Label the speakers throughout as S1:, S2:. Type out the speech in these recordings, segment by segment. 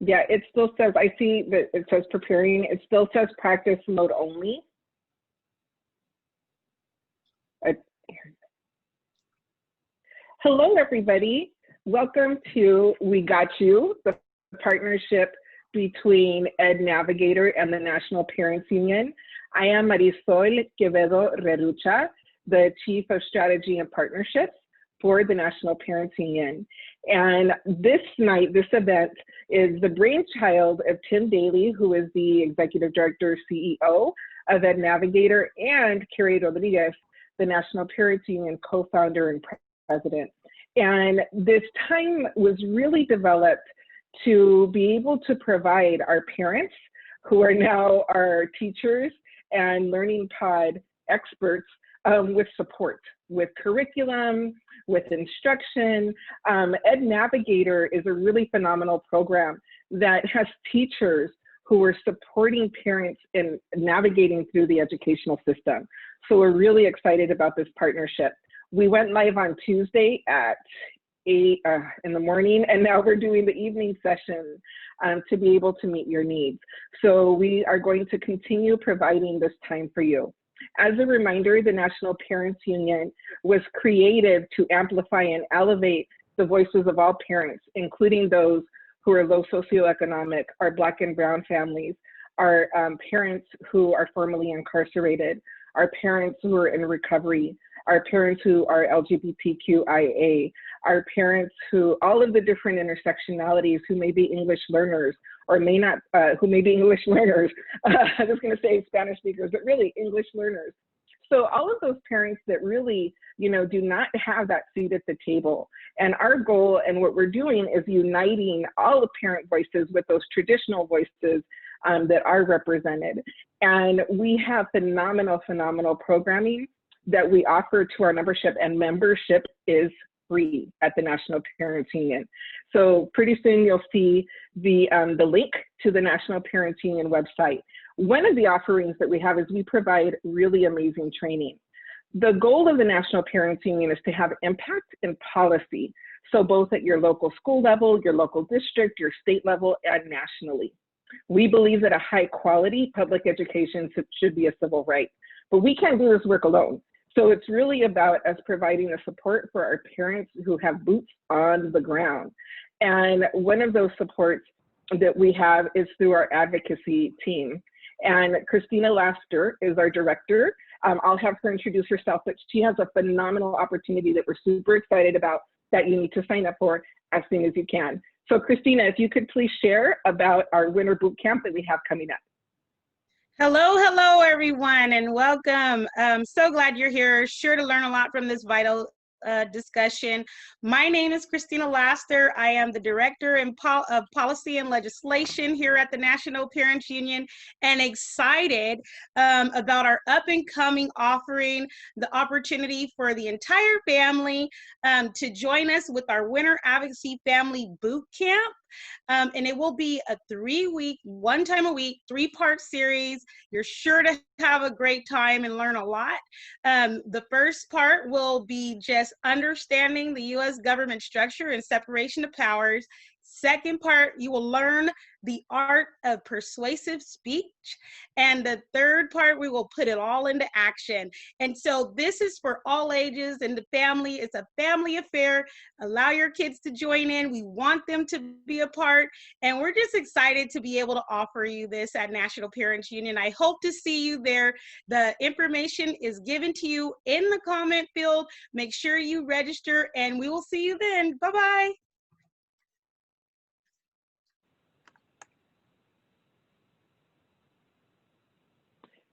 S1: Yeah, it still says, I see that it says preparing. It still says practice mode only. Hello, everybody. Welcome to WeGotchu, the partnership between Ed Navigator and the National Parents Union. I am Marisol Quevedo Rerucha, the Chief of Strategy and Partnerships for the National Parents Union. And this event is the brainchild of Tim Daly, who is the Executive Director, CEO of Ed Navigator, and Carrie Rodriguez, the National Parents Union co-founder and president. And this time was really developed to be able to provide our parents, who are now our teachers and learning pod experts, with support, with curriculum, with instruction. Ed Navigator is a really phenomenal program that has teachers who are supporting parents in navigating through the educational system. So we're really excited about this partnership. We went live on Tuesday at 8 in the morning, and now we're doing the evening session to be able to meet your needs. So we are going to continue providing this time for you. As a reminder, the National Parents Union was created to amplify and elevate the voices of all parents, including those who are low socioeconomic, our Black and Brown families, our parents who are formerly incarcerated, our parents who are in recovery, our parents who are LGBTQIA, our parents who, all of the different intersectionalities who may be English learners or may not, who may be English learners. I was gonna say Spanish speakers, but really English learners. So all of those parents that really, do not have that seat at the table. And our goal and what we're doing is uniting all the parent voices with those traditional voices that are represented. And we have phenomenal programming that we offer to our membership, and membership is free at the National Parents Union. So pretty soon you'll see the link to the National Parents Union website. One of the offerings that we have is we provide really amazing training. The goal of the National Parents Union is to have impact in policy. So both at your local school level, your local district, your state level, and nationally. We believe that a high quality public education should be a civil right, but we can't do this work alone. So it's really about us providing the support for our parents who have boots on the ground. And one of those supports that we have is through our advocacy team. And Christina Laster is our director. I'll have her introduce herself, but she has a phenomenal opportunity that we're super excited about that you need to sign up for as soon as you can. So Christina, if you could please share about our winter boot camp that we have coming up.
S2: Hello, everyone, and welcome. I'm so glad you're here. Sure to learn a lot from this vital discussion. My name is Christina Laster. I am the Director of Policy and Legislation here at the National Parents Union, and excited about our up-and-coming offering, the opportunity for the entire family to join us with our Winter Advocacy Family Boot Camp. And it will be a 3-week, 1 time a week, 3-part series. You're sure to have a great time and learn a lot. The first part will be just understanding the U.S. government structure and separation of powers. Second part, you will learn the art of persuasive speech. And the third part, we will put it all into action. And so this is for all ages and the family. It's a family affair. Allow your kids to join in. We want them to be a part. And we're just excited to be able to offer you this at National Parents Union. I hope to see you there. The information is given to you in the comment field. Make sure you register, and we will see you then. Bye-bye.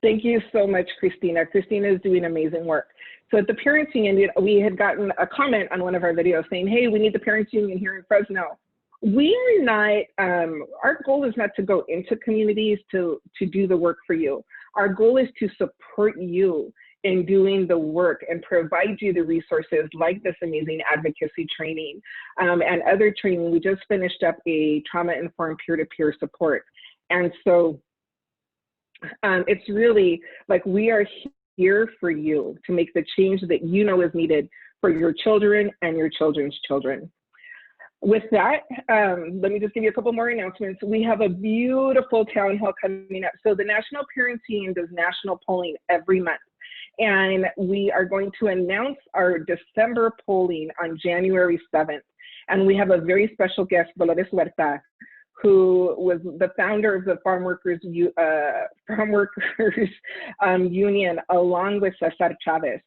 S1: Thank you so much, Christina. Christina is doing amazing work. So at the Parents Union, we had gotten a comment on one of our videos saying, hey, we need the Parents Union here in Fresno. We are not, our goal is not to go into communities to do the work for you. Our goal is to support you in doing the work and provide you the resources like this amazing advocacy training and other training. We just finished up a trauma-informed peer-to-peer support. And so it's really like we are here for you to make the change that you know is needed for your children and your children's children. with that, let me just give you a couple more announcements. We have a beautiful town hall coming up. So the National Parents Union does national polling every month. And we are going to announce our December polling on January 7th. And we have a very special guest, Dolores Huerta, who was the founder of the Farm Workers Union, along with Cesar Chavez.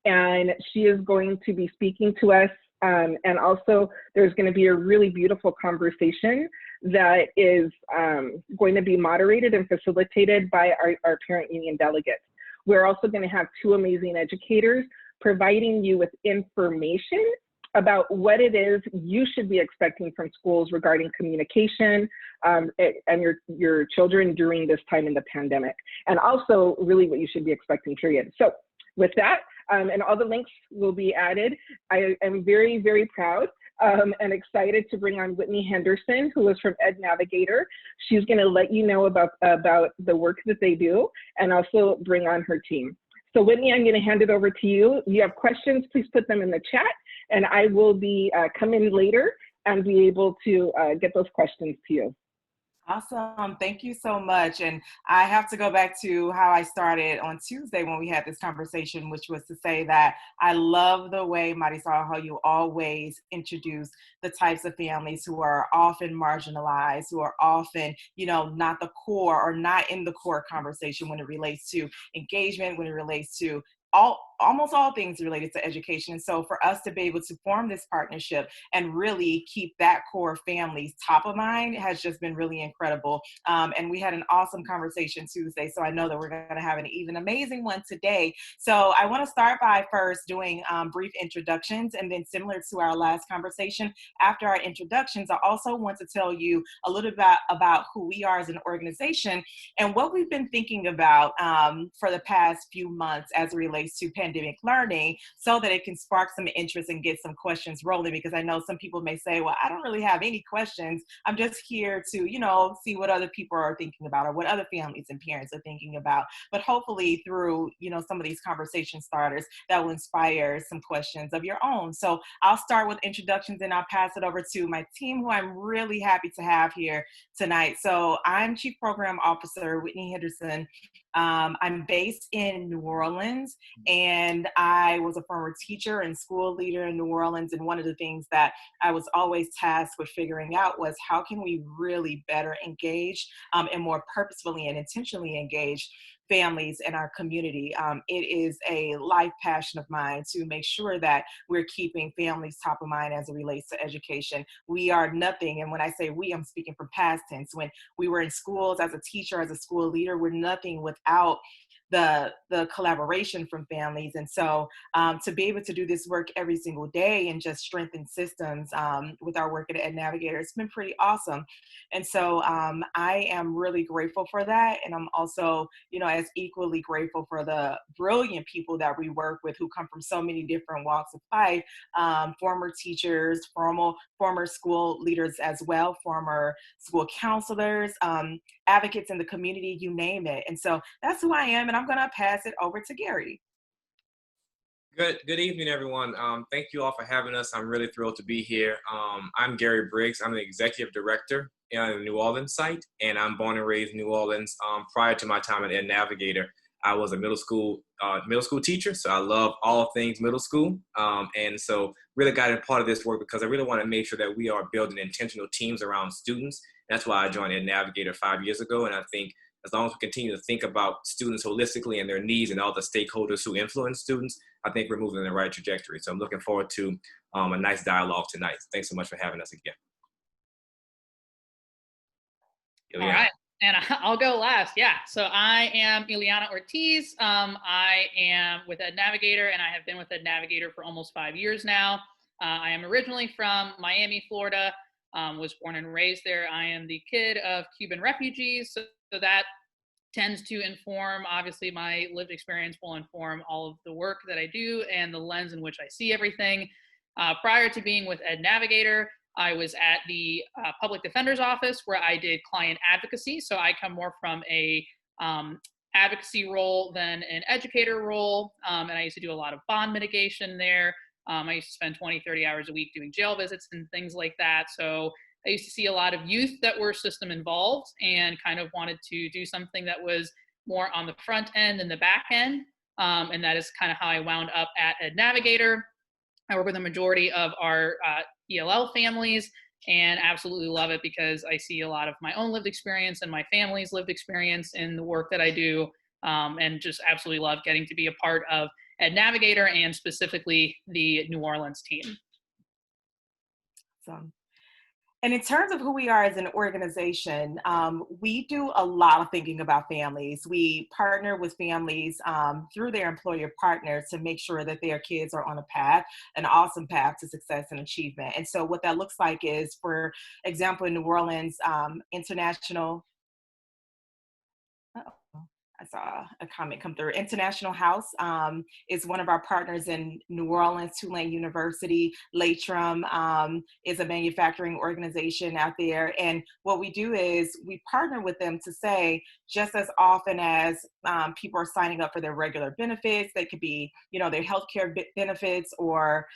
S1: And she is going to be speaking to us. And also, there's going to be a really beautiful conversation that is going to be moderated and facilitated by our parent union delegates. We're also going to have two amazing educators providing you with information about what it is you should be expecting from schools regarding communication and your children during this time in the pandemic, and also really what you should be expecting, period. So with that, and all the links will be added, I am very, very proud and excited to bring on Whitney Henderson, who is from Ed Navigator. She's going to let you know about the work that they do and also bring on her team. So Whitney, I'm going to hand it over to you. If you have questions, please put them in the chat, and I will be come in later and be able to get those questions to you.
S3: Awesome. Thank you so much. And I have to go back to how I started on Tuesday when we had this conversation, which was to say that I love the way, Marisol, how you always introduce the types of families who are often marginalized, who are often, not the core or not in the core conversation when it relates to engagement, when it relates to almost all things related to education. And so for us to be able to form this partnership and really keep that core families top of mind has just been really incredible. And we had an awesome conversation Tuesday, so I know that we're going to have an even amazing one today. So I want to start by first doing brief introductions, and then similar to our last conversation, after our introductions, I also want to tell you a little bit about who we are as an organization and what we've been thinking about for the past few months as it relates to pandemic learning, so that it can spark some interest and get some questions rolling, because I know some people may say, well, I don't really have any questions. I'm just here to, see what other people are thinking about or what other families and parents are thinking about. But hopefully through, some of these conversation starters, that will inspire some questions of your own. So I'll start with introductions and I'll pass it over to my team, who I'm really happy to have here tonight. So I'm Chief Program Officer Whitney Henderson. I'm based in New Orleans, and I was a former teacher and school leader in New Orleans. And one of the things that I was always tasked with figuring out was how can we really better engage and more purposefully and intentionally engage families in our community. It is a life passion of mine to make sure that we're keeping families top of mind as it relates to education. We are nothing, and when I say we, I'm speaking from past tense. When we were in schools as a teacher, as a school leader, we're nothing without the collaboration from families. And so to be able to do this work every single day and just strengthen systems with our work at Ed Navigator, it's been pretty awesome. And so I am really grateful for that. And I'm also, as equally grateful for the brilliant people that we work with who come from so many different walks of life, former teachers, former school leaders as well, former school counselors, advocates in the community, you name it. And so that's who I am, and I'm going to pass it over to Gary.
S4: Good evening, everyone. Thank you all for having us. I'm really thrilled to be here. I'm Gary Briggs. I'm the executive director in the New Orleans site, and I'm born and raised in New Orleans. Prior to my time at Ed Navigator, I was a middle school teacher, so I love all things middle school. And so really got a part of this work because I really want to make sure that we are building intentional teams around students. That's why I joined Ed Navigator 5 years ago, and I think as long as we continue to think about students holistically and their needs and all the stakeholders who influence students, I think we're moving in the right trajectory. So I'm looking forward to a nice dialogue tonight. Thanks so much for having us again.
S5: All right, and I'll go last. Yeah, so I am Ileana Ortiz. I am with Ed Navigator, and I have been with Ed Navigator for almost 5 years now. I am originally from Miami, Florida, was born and raised there. I am the kid of Cuban refugees, so that tends to inform, obviously, my lived experience will inform all of the work that I do and the lens in which I see everything. Prior to being with Ed Navigator, I was at the Public Defender's Office where I did client advocacy. So I come more from a advocacy role than an educator role. And I used to do a lot of bond mitigation there. I used to spend 20, 30 hours a week doing jail visits and things like that. So I used to see a lot of youth that were system involved and kind of wanted to do something that was more on the front end than the back end. And that is kind of how I wound up at Ed Navigator. I work with a majority of our ELL families and absolutely love it because I see a lot of my own lived experience and my family's lived experience in the work that I do, and just absolutely love getting to be a part of Ed Navigator and specifically the New Orleans team.
S3: So, and in terms of who we are as an organization, we do a lot of thinking about families. We partner with families through their employer partners to make sure that their kids are on a path, an awesome path to success and achievement. And so what that looks like is, for example, in New Orleans, International, I saw a comment come through. International House is one of our partners in New Orleans. Tulane University, Latrim is a manufacturing organization out there. And what we do is we partner with them to say, just as often as people are signing up for their regular benefits, they could be, their healthcare benefits or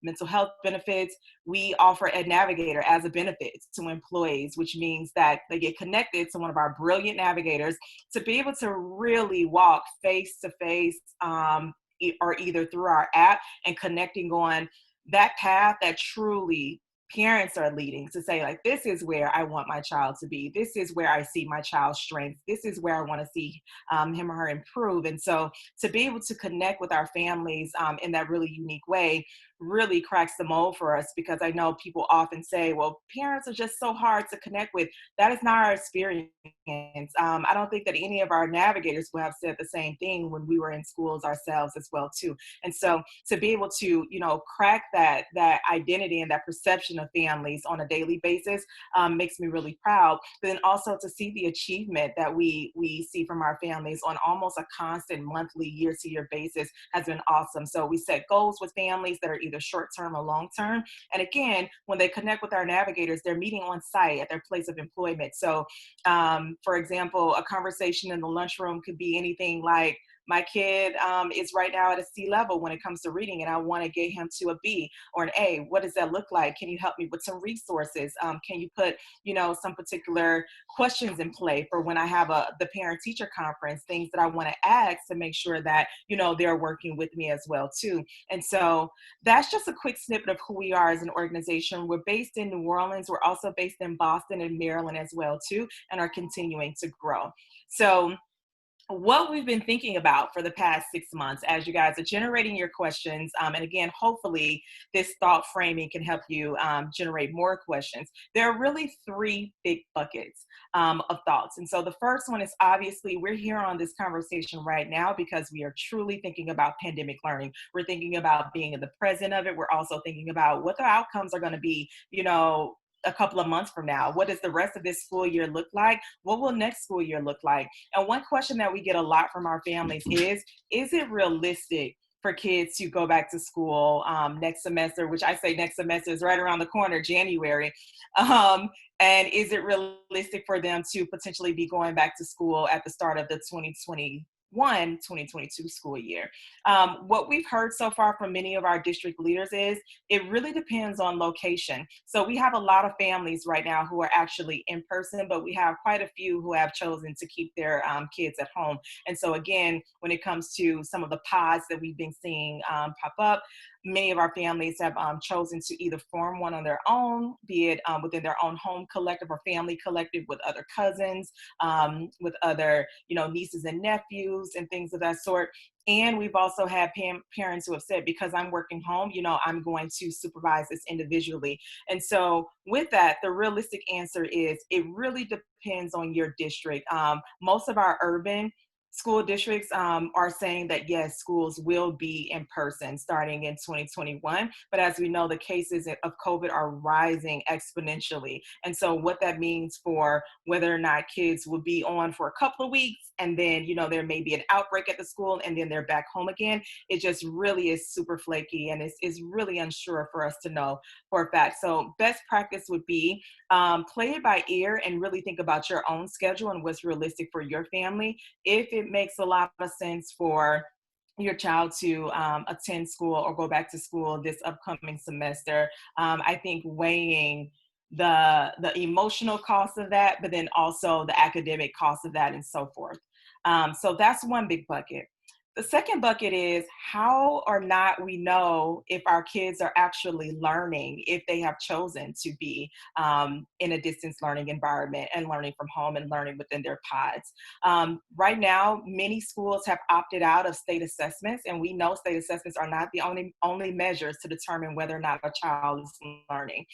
S3: mental health benefits, we offer Ed Navigator as a benefit to employees, which means that they get connected to one of our brilliant navigators to be able to really walk face to face or either through our app and connecting on that path that truly parents are leading, to say, like, this is where I want my child to be. This is where I see my child's strengths. This is where I want to see him or her improve. And so to be able to connect with our families in that really unique way really cracks the mold for us, because I know people often say, well, parents are just so hard to connect with. That is not our experience. I don't think that any of our navigators will have said the same thing when we were in schools ourselves as well too. And so to be able to, crack that identity and that perception of families on a daily basis makes me really proud. But then also to see the achievement that we see from our families on almost a constant monthly, year-to-year basis has been awesome. So we set goals with families that are either short-term or long-term. And again, when they connect with our navigators, they're meeting on site at their place of employment. So for example, a conversation in the lunchroom could be anything like, my kid is right now at a C level when it comes to reading, and I want to get him to a B or an A. What does that look like? Can you help me with some resources? Can you put, some particular questions in play for when I have the parent-teacher conference, things that I want to ask to make sure that, they're working with me as well too. And so that's just a quick snippet of who we are as an organization. We're based in New Orleans. We're also based in Boston and Maryland as well too, and are continuing to grow. So what we've been thinking about for the past 6 months as you guys are generating your questions, and again, hopefully this thought framing can help you generate more questions. There are really 3 big buckets of thoughts. And so the first one is, obviously, we're here on this conversation right now because we are truly thinking about pandemic learning. We're thinking about being in the present of it. We're also thinking about what the outcomes are going to be, a couple of months from now. What does the rest of this school year look like? What will next school year look like? And one question that we get a lot from our families is it realistic for kids to go back to school next semester, which I say next semester is right around the corner, January. And is it realistic for them to potentially be going back to school at the start of the 2022 school year? What we've heard so far from many of our district leaders is it really depends on location. So we have a lot of families right now who are actually in person, but we have quite a few who have chosen to keep their kids at home. And so again, when it comes to some of the pods that we've been seeing pop up, many of our families have chosen to either form one on their own, be it within their own home collective or family collective with other cousins, with other, nieces and nephews and things of that sort. And we've also had parents who have said, because I'm working home, I'm going to supervise this individually. And so with that, the realistic answer is it really depends on your district. Most of our urban school districts are saying that, yes, schools will be in person starting in 2021. But as we know, the cases of COVID are rising exponentially. And so what that means for whether or not kids will be on for a couple of weeks, and then, there may be an outbreak at the school, and then they're back home again, it just really is super flaky, and it's really unsure for us to know for a fact. So best practice would be play it by ear and really think about your own schedule and what's realistic for your family. If it makes a lot of sense for your child to attend school or go back to school this upcoming semester. I think weighing the emotional cost of that, but then also the academic cost of that and so forth. So that's one big bucket. The second bucket is how or not we know if our kids are actually learning, if they have chosen to be in a distance learning environment and learning from home and learning within their pods. Right now, many schools have opted out of state assessments, and we know state assessments are not the only measures to determine whether or not a child is learning.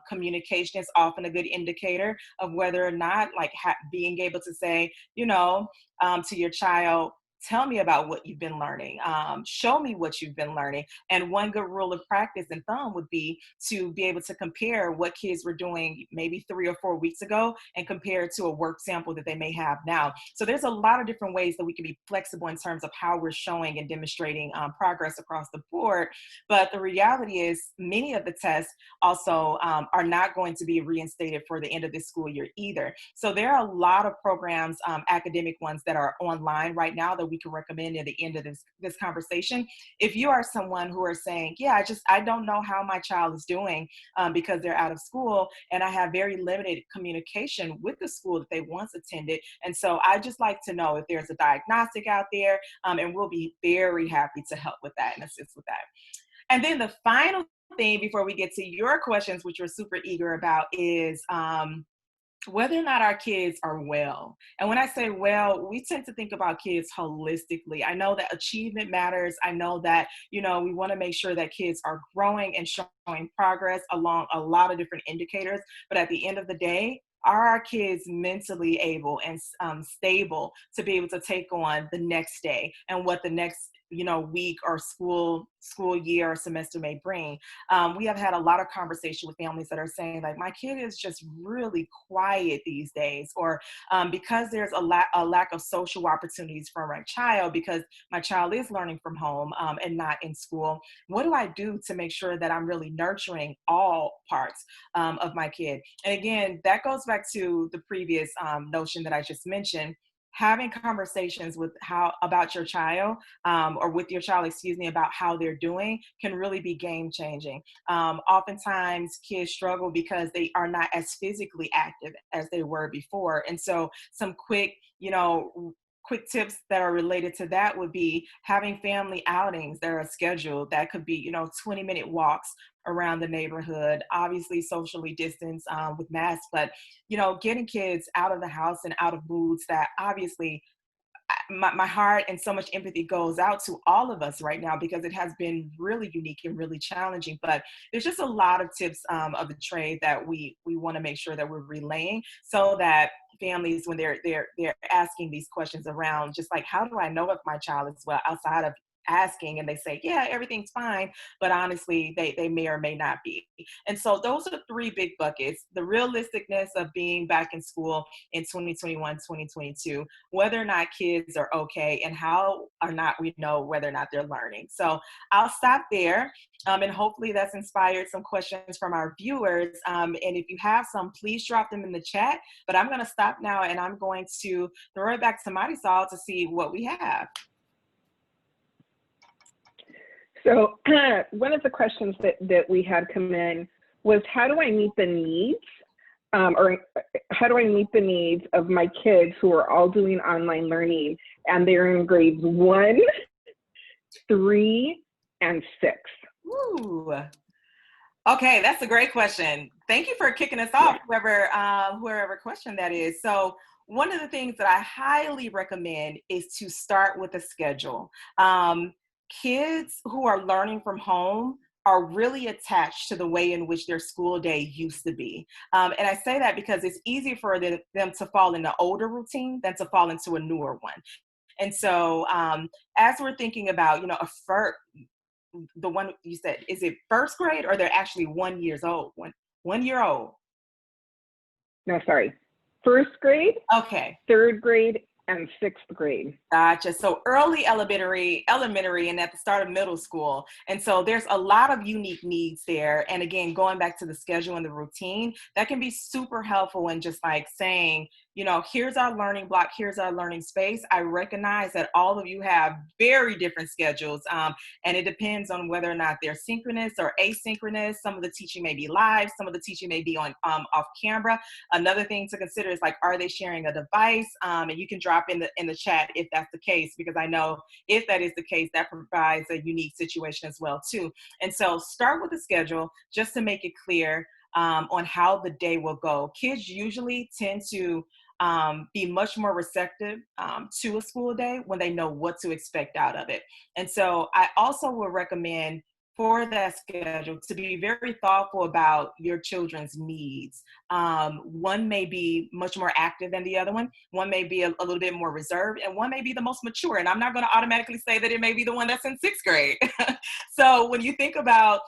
S3: Communication is often a good indicator of whether or not, like being able to say, to your child, tell me about what you've been learning. Show me what you've been learning. And one good rule of practice and thumb would be to be able to compare what kids were doing maybe 3 or 4 weeks ago and compare it to a work sample that they may have now. So there's a lot of different ways that we can be flexible in terms of how we're showing and demonstrating progress across the board. But the reality is many of the tests also are not going to be reinstated for the end of this school year either. So there are a lot of programs, academic ones, that are online right now that we can recommend at the end of this conversation. If you are someone who are saying, yeah, I don't know how my child is doing because they're out of school and I have very limited communication with the school that they once attended. And so I just like to know if there's a diagnostic out there, and we'll be very happy to help with that and assist with that. And then the final thing before we get to your questions, which we're super eager about, is whether or not our kids are well. And when I say well, we tend to think about kids holistically. I know that achievement matters. I know that, we want to make sure that kids are growing and showing progress along a lot of different indicators. But at the end of the day, are our kids mentally able and stable to be able to take on the next day and what the next week or school year or semester may bring? We have had a lot of conversation with families that are saying, like, my kid is just really quiet these days, or because there's a lack of social opportunities for my child, because my child is learning from home and not in school. What do I do to make sure that I'm really nurturing all parts of my kid? And again, that goes back to the previous notion that I just mentioned. Having conversations about your child or with your child, about how they're doing can really be game changing. Oftentimes kids struggle because they are not as physically active as they were before. And so some quick tips that are related to that would be having family outings that are scheduled. That could be, 20-minute walks around the neighborhood, obviously socially distanced with masks, but, getting kids out of the house and out of moods that obviously my heart and so much empathy goes out to all of us right now, because it has been really unique and really challenging. But there's just a lot of tips of the trade that we want to make sure that we're relaying, so that families, when they're asking these questions around just like, how do I know if my child is well, outside of asking and they say, yeah, everything's fine, but honestly they may or may not be. And so those are the 3 big buckets: the realisticness of being back in school in 2021, 2022, whether or not kids are okay, and how or not we know whether or not they're learning. So I'll stop there, and hopefully that's inspired some questions from our viewers. And if you have some, please drop them in the chat. But I'm going to stop now, and I'm going to throw it back to Marisol to see what we have.
S1: So one of the questions that we had come in was, how do I meet the needs or how do I meet the needs of my kids who are all doing online learning and they're in grades 1, 3, and 6?
S3: Ooh. Okay, that's a great question. Thank you for kicking us off, whoever question that is. So one of the things that I highly recommend is to start with a schedule. Kids who are learning from home are really attached to the way in which their school day used to be. And I say that because it's easy for them to fall in the older routine than to fall into a newer one. And so as we're thinking about, the one you said, is it first grade, or they're actually 1 year old? 1 year old?
S1: No, sorry. First grade,
S3: Okay.
S1: 3rd grade, and 6th grade.
S3: Gotcha. So early elementary, and at the start of middle school. And so there's a lot of unique needs there. And again, going back to the schedule and the routine, that can be super helpful in just like saying, you know, here's our learning block, here's our learning space. I recognize that all of you have very different schedules, and it depends on whether or not they're synchronous or asynchronous. Some of the teaching may be live, some of the teaching may be on off camera. Another thing to consider is like, are they sharing a device? And you can drop in the chat if that's the case, because I know if that is the case, that provides a unique situation as well too. And so start with the schedule just to make it clear on how the day will go. Kids usually tend to be much more receptive to a school day when they know what to expect out of it. And so I also would recommend for that schedule to be very thoughtful about your children's needs. One may be much more active than the other one. One may be a little bit more reserved, and one may be the most mature. And I'm not going to automatically say that it may be the one that's in 6th grade. So when you think about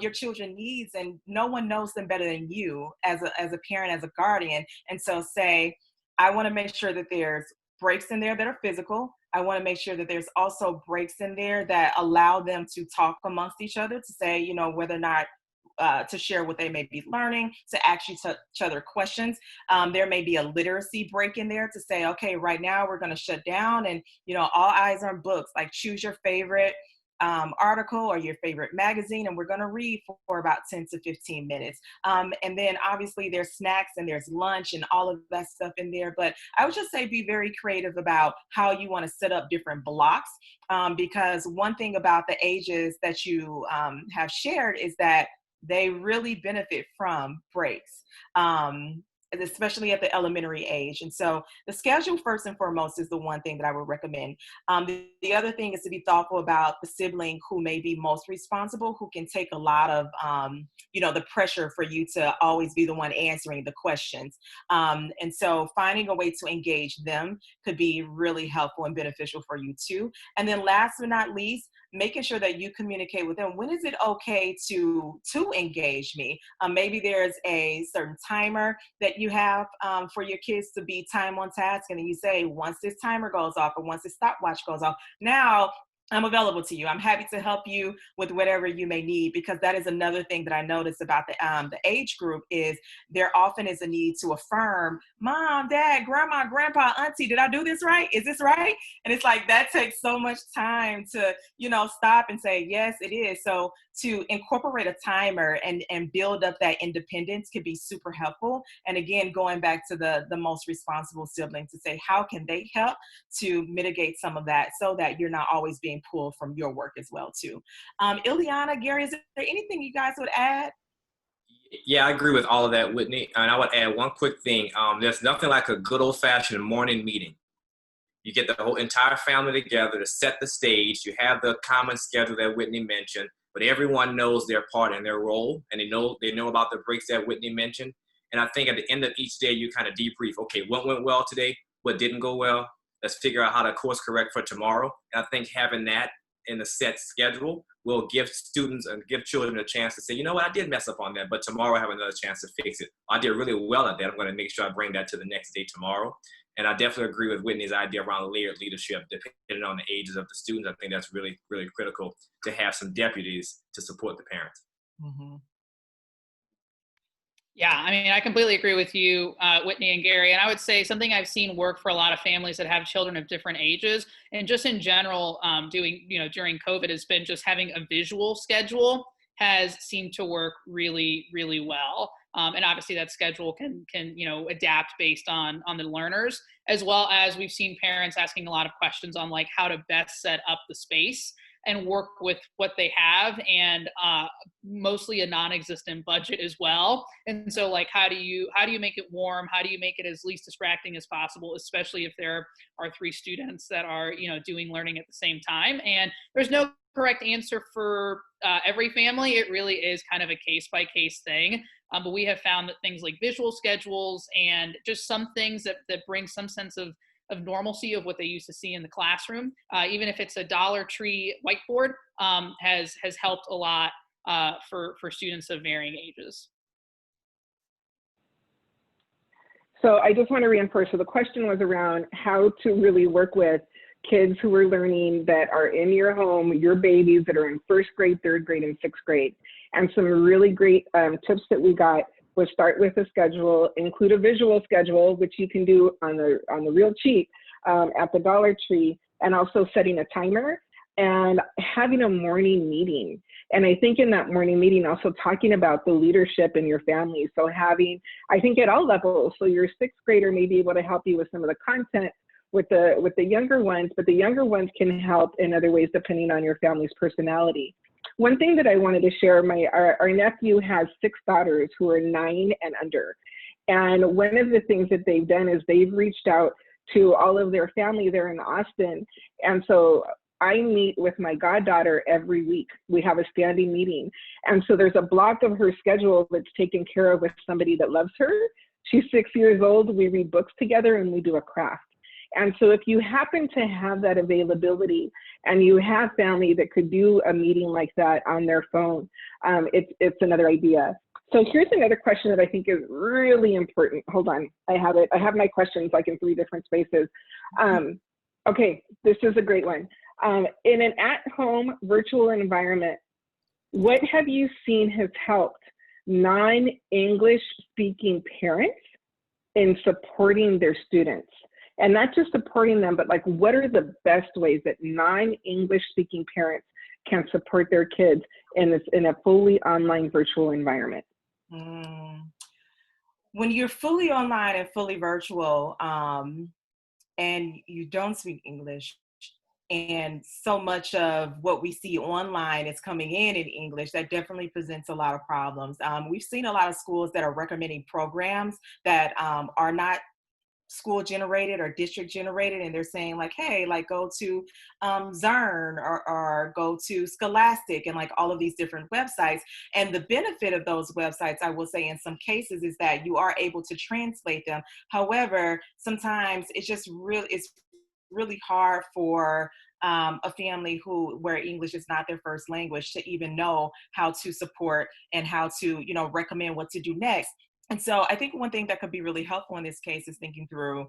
S3: your children's needs, and no one knows them better than you as a parent, as a guardian. And so say, I want to make sure that there's breaks in there that are physical. I want to make sure that there's also breaks in there that allow them to talk amongst each other, to say, you know, whether or not to share what they may be learning, to ask each other questions. There may be a literacy break in there to say, okay, right now we're going to shut down and, you know, all eyes on books, like choose your favorite article or your favorite magazine, and we're going to read for about 10 to 15 minutes. And then obviously there's snacks and there's lunch and all of that stuff in there. But I would just say be very creative about how you want to set up different blocks, because one thing about the ages that you have shared is that they really benefit from breaks. Especially at the elementary age. And so the schedule, first and foremost, is the one thing that I would recommend. The other thing is to be thoughtful about the sibling who may be most responsible, who can take a lot of, you know, the pressure for you to always be the one answering the questions. And so finding a way to engage them could be really helpful and beneficial for you too. And then last but not least, making sure that you communicate with them. When is it okay to engage me? Maybe there's a certain timer that you have for your kids to be time on task, and then you say, once this timer goes off or once this stopwatch goes off, now I'm available to you. I'm happy to help you with whatever you may need, because that is another thing that I noticed about the age group is there often is a need to affirm, mom, dad, grandma, grandpa, auntie, did I do this right? Is this right? And it's like, that takes so much time to, you know, stop and say, yes, it is. So to incorporate a timer and build up that independence could be super helpful. And again, going back to the most responsible sibling, to say, how can they help to mitigate some of that so that you're not always being pulled from your work as well too. Ileana, Gary, is there anything you guys would add?
S4: Yeah, I agree with all of that, Whitney. And I would add one quick thing. There's nothing like a good old-fashioned morning meeting. You get the whole entire family together to set the stage. You have the common schedule that Whitney mentioned, but everyone knows their part and their role, and they know about the breaks that Whitney mentioned. And I think at the end of each day, you kind of debrief. Okay, what went well today? What didn't go well? Let's figure out how to course correct for tomorrow. And I think having that in a set schedule will give students and give children a chance to say, you know what, I did mess up on that, but tomorrow I have another chance to fix it. I did really well at that. I'm going to make sure I bring that to the next day tomorrow. And I definitely agree with Whitney's idea around layered leadership, depending on the ages of the students. I think that's really, really critical to have some deputies to support the parents.
S3: Mm-hmm.
S5: Yeah, I mean, I completely agree with you, Whitney and Gary. And I would say something I've seen work for a lot of families that have children of different ages, and just in general, during COVID, has been just having a visual schedule has seemed to work really, really well. And obviously that schedule can adapt based on the learners, as well as we've seen parents asking a lot of questions on like how to best set up the space and work with what they have, and mostly a non-existent budget as well. And so like, how do you make it warm? How do you make it as least distracting as possible, especially if there are 3 students that are, doing learning at the same time? And there's no correct answer for every family. It really is kind of a case-by-case thing. But we have found that things like visual schedules and just some things that bring some sense of normalcy of what they used to see in the classroom, even if it's a Dollar Tree whiteboard, has helped a lot for students of varying ages.
S1: So I just want to reinforce, so the question was around how to really work with kids who are learning that are in your home, your babies that are in 1st grade, 3rd grade, and 6th grade. And some really great tips that we got was start with a schedule, include a visual schedule, which you can do on the real cheap at the Dollar Tree, and also setting a timer and having a morning meeting. And I think in that morning meeting, also talking about the leadership in your family. So having, I think at all levels, so your sixth grader may be able to help you with some of the content with the younger ones, but the younger ones can help in other ways depending on your family's personality. One thing that I wanted to share, our nephew has 6 daughters who are 9 and under. And one of the things that they've done is they've reached out to all of their family there in Austin. And so I meet with my goddaughter every week. We have a standing meeting. And so there's a block of her schedule that's taken care of with somebody that loves her. She's 6 years old. We read books together and we do a craft. And so if you happen to have that availability and you have family that could do a meeting like that on their phone, it's another idea. So here's another question that I think is really important. Hold on, I have it. I have my questions like in 3 different spaces. Okay, this is a great one. In an at-home virtual environment, what have you seen has helped non-English speaking parents in supporting their students? And not just supporting them, but like what are the best ways that non-English speaking parents can support their kids in a fully online virtual environment?
S3: When you're fully online and fully virtual, and you don't speak English, and so much of what we see online is coming in English, that definitely presents a lot of problems. We've seen a lot of schools that are recommending programs that are not school generated or district generated, and they're saying like, hey, like go to Zern or go to Scholastic and like all of these different websites. And the benefit of those websites, I will say in some cases, is that you are able to translate them. However, sometimes it's really hard for a family where English is not their first language to even know how to support and how to, recommend what to do next. And so I think one thing that could be really helpful in this case is thinking through,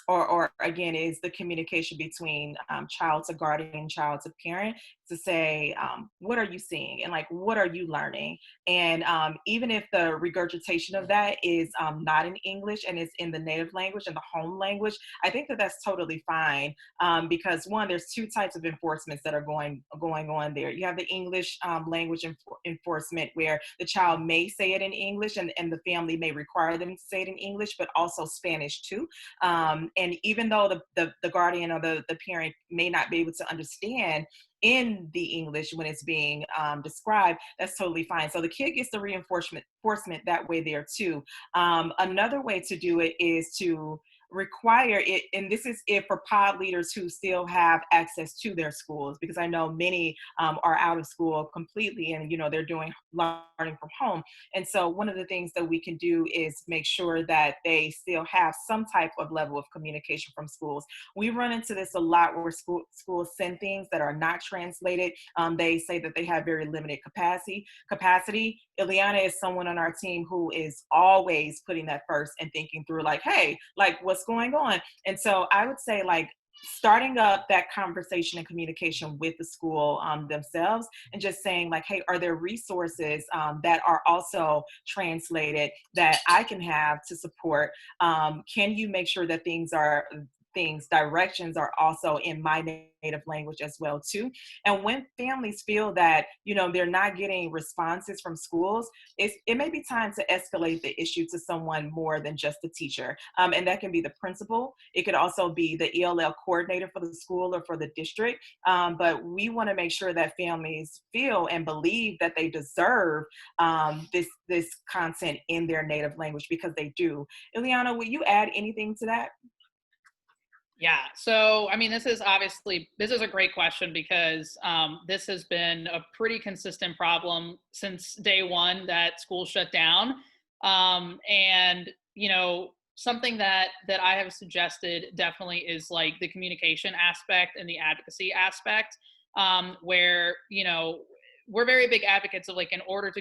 S3: or again, is the communication between child to guardian, child to parent, to say, what are you seeing? And like, what are you learning? And even if the regurgitation of that is not in English and it's in the native language and the home language, I think that that's totally fine. Because one, there's 2 types of enforcements that are going on there. You have the English language enforcement where the child may say it in English and the family may require them to say it in English, but also Spanish too. And even though the guardian or the parent may not be able to understand in the English when it's being described, that's totally fine. So the kid gets the reinforcement that way there too. Another way to do it is to require it, and this is if for pod leaders who still have access to their schools, because I know many are out of school completely and they're doing learning from home. And so one of the things that we can do is make sure that they still have some type of level of communication from schools. We run into this a lot where schools send things that are not translated. They say that they have very limited capacity. Ileana is someone on our team who is always putting that first and thinking through like, hey, like what's going on? And so I would say like starting up that conversation and communication with the school themselves and just saying like, hey, are there resources that are also translated that I can have to support? Can you make sure that directions are also in my native language as well too? And when families feel that they're not getting responses from schools, it may be time to escalate the issue to someone more than just the teacher, and that can be the principal. It could also be the ELL coordinator for the school or for the district, but we want to make sure that families feel and believe that they deserve this content in their native language, because they do. Ileana, will you add anything to that?
S5: Yeah. So, I mean, this is a great question, because this has been a pretty consistent problem since day one that school shut down. And, something that I have suggested definitely is like the communication aspect and the advocacy aspect, where, we're very big advocates of like, in order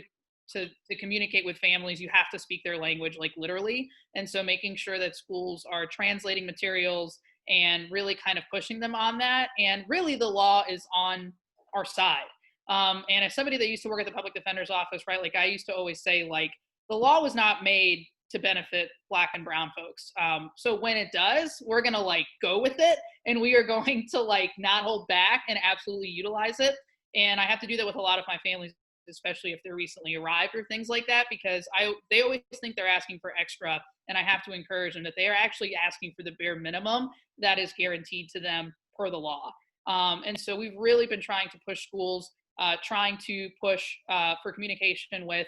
S5: to communicate with families, you have to speak their language, like literally. And so making sure that schools are translating materials and really kind of pushing them on that. And really the law is on our side. And as somebody that used to work at the public defender's office, right, like I used to always say, like, the law was not made to benefit Black and brown folks. So when it does, we're going to like go with it, and we are going to like not hold back and absolutely utilize it. And I have to do that with a lot of my families, especially if they're recently arrived or things like that, because they always think they're asking for extra, and I have to encourage them that they are actually asking for the bare minimum that is guaranteed to them per the law. And so we've really been trying to push schools, trying to push for communication with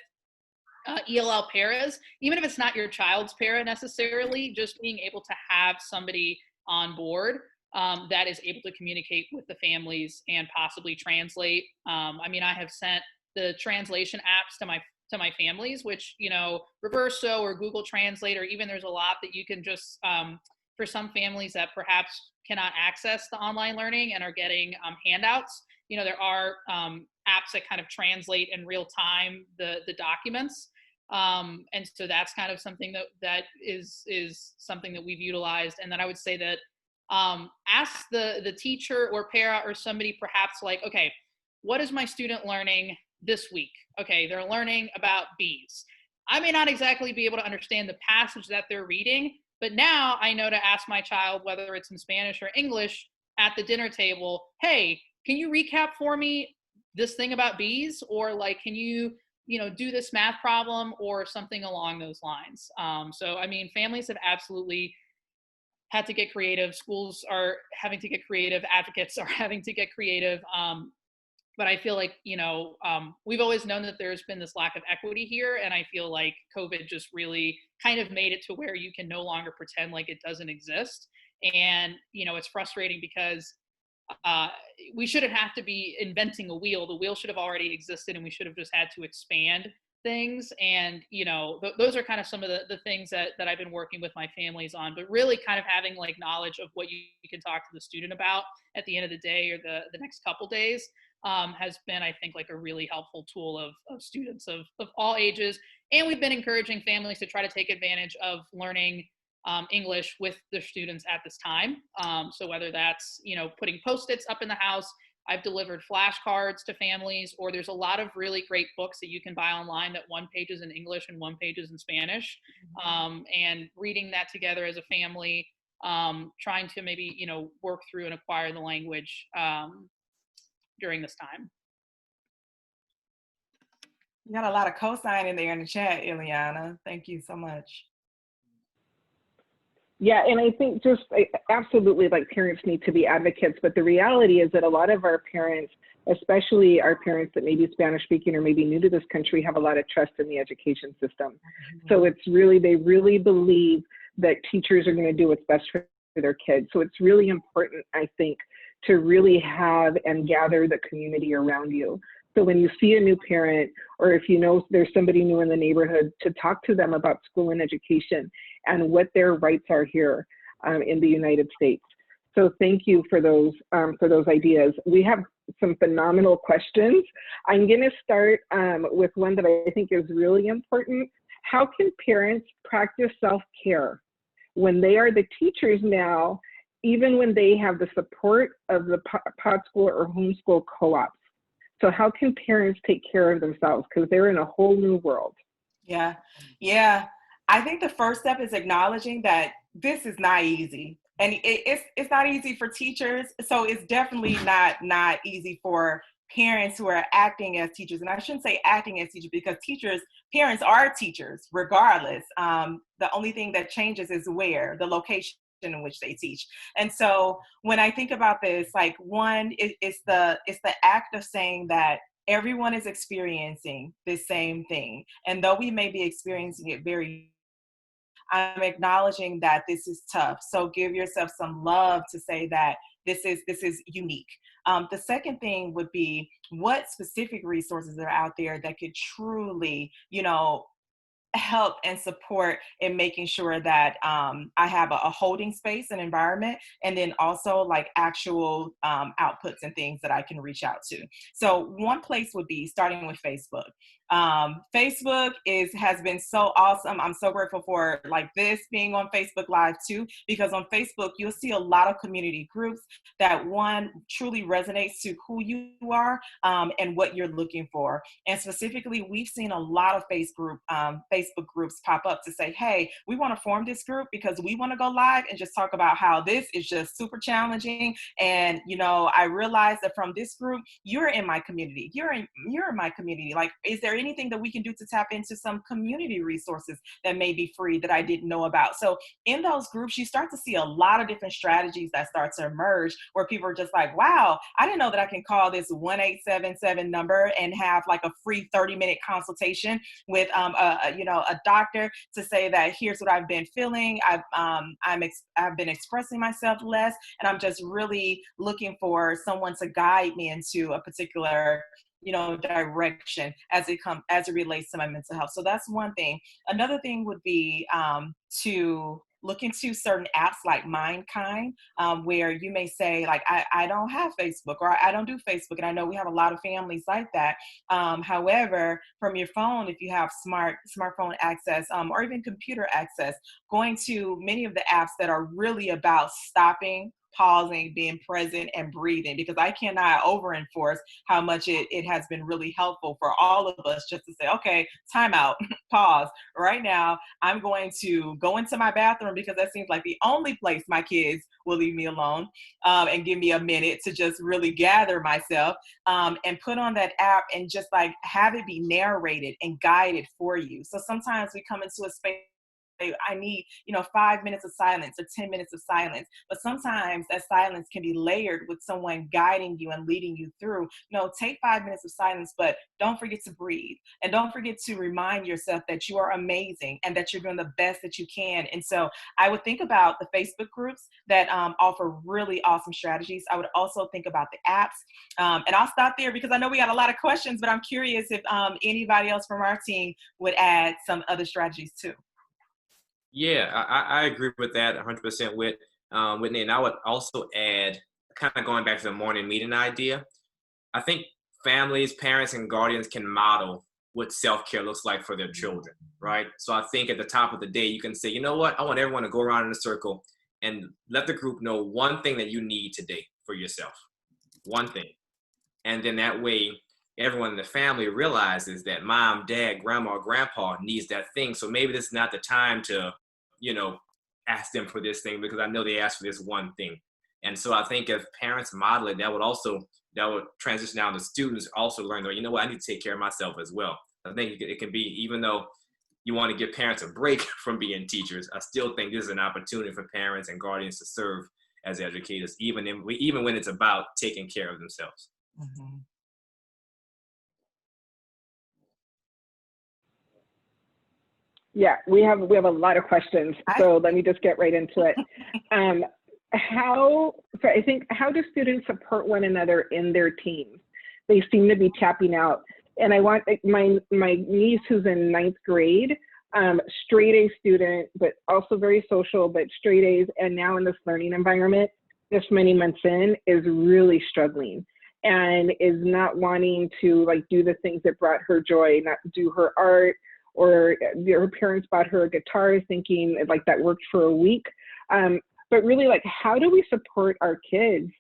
S5: ELL paras, even if it's not your child's para necessarily, just being able to have somebody on board that is able to communicate with the families and possibly translate. I mean, I have sent the translation apps to my families, which, you know, Reverso or Google Translate, or even there's a lot that you can just, for some families that perhaps cannot access the online learning and are getting handouts, you know, there are apps that kind of translate in real time the documents. And so that's kind of something that is something that we've utilized. And then I would say that ask the teacher or para or somebody perhaps like, okay, what is my student learning this week? Okay, they're learning about bees. I may not exactly be able to understand the passage that they're reading, but now I know to ask my child, whether it's in Spanish or English, at the dinner table, hey, can you recap for me this thing about bees? Or like, can you do this math problem or something along those lines? So, I mean, families have absolutely had to get creative. Schools are having to get creative. Advocates are having to get creative. But I feel like, we've always known that there's been this lack of equity here. And I feel like COVID just really kind of made it to where you can no longer pretend like it doesn't exist. And, it's frustrating because we shouldn't have to be inventing a wheel. The wheel should have already existed, and we should have just had to expand things. And, those are kind of some of the things that I've been working with my families on, but really kind of having like knowledge of what you can talk to the student about at the end of the day or the next couple days has been, I think, like a really helpful tool of students of all ages. And we've been encouraging families to try to take advantage of learning English with the students at this time. So whether that's, putting Post-its up in the house, I've delivered flashcards to families, or there's a lot of really great books that you can buy online that one page is in English and one page is in Spanish, and reading that together as a family, trying to maybe, work through and acquire the language during this time.
S3: You got a lot of co-signing there in the chat, Ileana. Thank you so much.
S1: Yeah, and I think just absolutely, like, parents need to be advocates, but the reality is that a lot of our parents, especially our parents that may be Spanish speaking or maybe new to this country, have a lot of trust in the education system. So it's really, they really believe that teachers are going to do what's best for their kids. So it's really important, I think, to really have and gather the community around you. So when you see a new parent, or if you know there's somebody new in the neighborhood, to talk to them about school and education and what their rights are here in the United States. So thank you for those ideas. We have some phenomenal questions. I'm going to start with one that I think is really important. How can parents practice self-care when they are the teachers now, even when they have the support of the pod school or homeschool co-ops? So how can parents take care of themselves? Because they're in a whole new world.
S3: Yeah. I think the first step is acknowledging that this is not easy. And it's not easy for teachers. So it's definitely not easy for parents who are acting as teachers. And I shouldn't say acting as teachers, because parents are teachers regardless. The only thing that changes is where, the location in which they teach. And so when I think about this, like, one, it's the act of saying that everyone is experiencing the same thing. And though we may be experiencing it I'm acknowledging that this is tough. So give yourself some love to say that this is unique. The second thing would be, what specific resources are out there that could truly, help and support in making sure that I have a holding space and environment, and then also like actual outputs and things that I can reach out to. So one place would be starting with Facebook. Facebook has been so awesome. I'm so grateful for like this being on Facebook Live too, because on Facebook you'll see a lot of community groups that one truly resonates to who you are and what you're looking for. And specifically, we've seen a lot of Facebook groups pop up to say, hey, we want to form this group because we want to go live and just talk about how this is just super challenging. And, you know, I realized that from this group, you're in my community. You're in my community. Like, is there anything that we can do to tap into some community resources that may be free that I didn't know about? So in those groups, you start to see a lot of different strategies that start to emerge where people are just like, wow, I didn't know that I can call this 1877 number and have like a free 30-minute consultation with a doctor to say that here's what I've been feeling. I've been expressing myself less, and I'm just really looking for someone to guide me into a particular direction as it relates to my mental health. So that's one thing. Another thing would be to look into certain apps like Mindkind, where you may say, like, I don't have Facebook, or I don't do Facebook. And I know we have a lot of families like that. However, from your phone, if you have smartphone access, or even computer access, going to many of the apps that are really about stopping, pausing, being present, and breathing, because I cannot over-enforce how much it has been really helpful for all of us just to say, okay, time out, pause. Right now, I'm going to go into my bathroom because that seems like the only place my kids will leave me alone, and give me a minute to just really gather myself, and put on that app and just like have it be narrated and guided for you. So sometimes we come into a space, I need, 5 minutes of silence or 10 minutes of silence. But sometimes that silence can be layered with someone guiding you and leading you through. Take 5 minutes of silence, but don't forget to breathe. And don't forget to remind yourself that you are amazing and that you're doing the best that you can. And so I would think about the Facebook groups that offer really awesome strategies. I would also think about the apps. And I'll stop there because I know we got a lot of questions, but I'm curious if anybody else from our team would add some other strategies too.
S4: Yeah, I agree with that 100% with Whitney. And I would also add, kind of going back to the morning meeting idea, I think families, parents, and guardians can model what self-care looks like for their children, right? So I think at the top of the day, you can say, you know what, I want everyone to go around in a circle and let the group know one thing that you need today for yourself, one thing. And then that way, everyone in the family realizes that mom, dad, grandma, or grandpa needs that thing. So maybe this is not the time to, ask them for this thing because I know they asked for this one thing. And so I think if parents model it, that would transition down to students also learn that, you know what, I need to take care of myself as well. I think it can be, even though you want to give parents a break from being teachers, I still think this is an opportunity for parents and guardians to serve as educators, even when it's about taking care of themselves.
S3: Mm-hmm.
S1: Yeah, we have a lot of questions, so let me just get right into it. How do students support one another in their teams? They seem to be tapping out. And I want my niece, who's in 9th grade, straight A student, but also very social, but straight A's, and now in this learning environment, just many months in, is really struggling and is not wanting to like do the things that brought her joy, not do her art, or her parents bought her a guitar thinking like that worked for a week. But really, like, how do we support our kids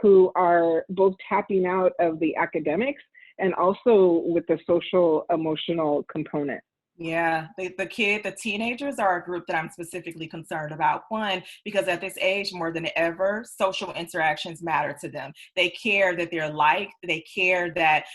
S1: who are both tapping out of the academics and also with the social emotional component?
S3: Yeah, the teenagers are a group that I'm specifically concerned about. One, because at this age, more than ever, social interactions matter to them. They care that they're liked. They care that,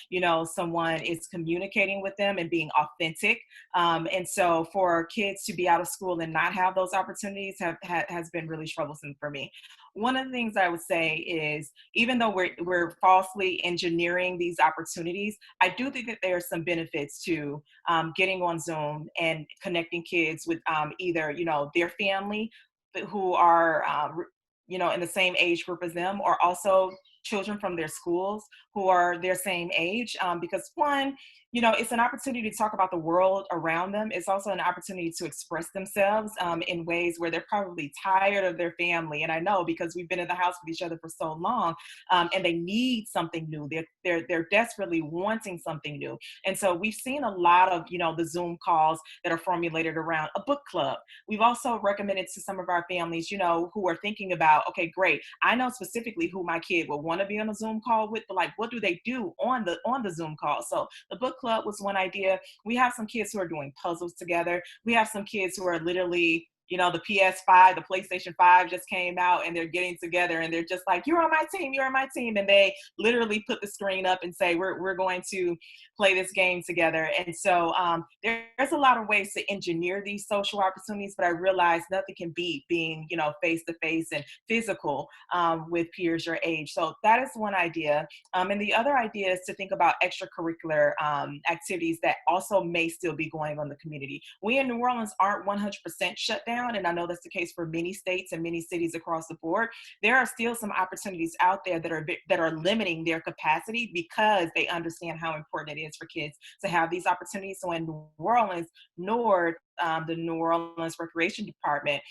S3: someone is communicating with them and being authentic. And so for kids to be out of school and not have those opportunities has been really troublesome for me. One of the things I would say is, even though we're falsely engineering these opportunities, I do think that there are some benefits to getting on Zoom and connecting kids with either, their family who are, in the same age group as them, or also children from their schools who are their same age, because one, you know, it's an opportunity to talk about the world around them. It's also an opportunity to express themselves in ways where they're probably tired of their family. And I know, because we've been in the house with each other for so long, and they need something new. They're desperately wanting something new. And so we've seen a lot of, you know, the Zoom calls that are formulated around a book club. We've also recommended to some of our families, you know, who are thinking about, okay, great, I know specifically who my kid will want to be on a Zoom call with, but like, what do they do on the Zoom call? So the book club was one idea. We have some kids who are doing puzzles together. We have some kids who are literally, you know, the PS5, the PlayStation 5 just came out, and they're getting together and they're just like, you're on my team, you're on my team. And they literally put the screen up and say, we're going to play this game together. And so there's a lot of ways to engineer these social opportunities, but I realize nothing can beat being, you know, face-to-face and physical with peers your age. So that is one idea. And the other idea is to think about extracurricular activities that also may still be going on in the community. We in New Orleans aren't 100% shut down, and I know that's the case for many states and many cities across the board. There are still some opportunities out there that are limiting their capacity because they understand how important it is for kids to have these opportunities. So in New Orleans, NORD, the New Orleans Recreation Department,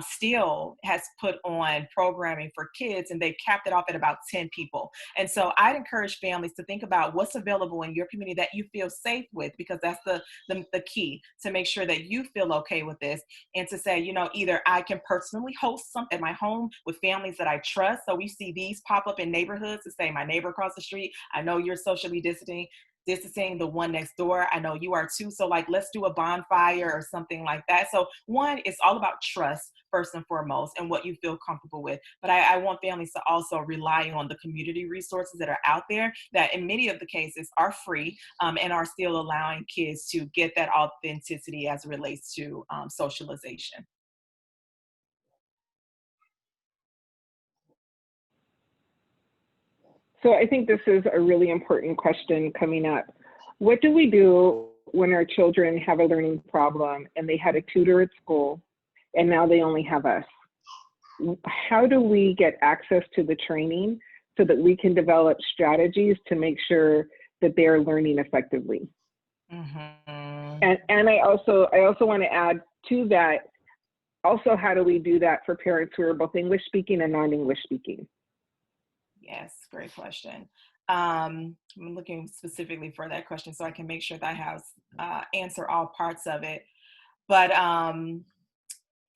S3: still has put on programming for kids, and they've capped it off at about 10 people. And so I'd encourage families to think about what's available in your community that you feel safe with, because that's the key, to make sure that you feel okay with this, and to say, you know, either I can personally host something at my home with families that I trust. So we see these pop up in neighborhoods to say, my neighbor across the street, I know you're socially distancing, the one next door, I know you are too. So like, let's do a bonfire or something like that. So one, it's all about trust first and foremost, and what you feel comfortable with. But I want families to also rely on the community resources that are out there that in many of the cases are free, and are still allowing kids to get that authenticity as it relates to socialization.
S1: So I think this is a really important question coming up. What do we do when our children have a learning problem and they had a tutor at school and now they only have us? How do we get access to the training so that we can develop strategies to make sure that they're learning effectively? Mm-hmm. And I also want to add to that, also, how do we do that for parents who are both English speaking and non-English speaking?
S3: Yes, great question. I'm looking specifically for that question so I can make sure that I have answer all parts of it. But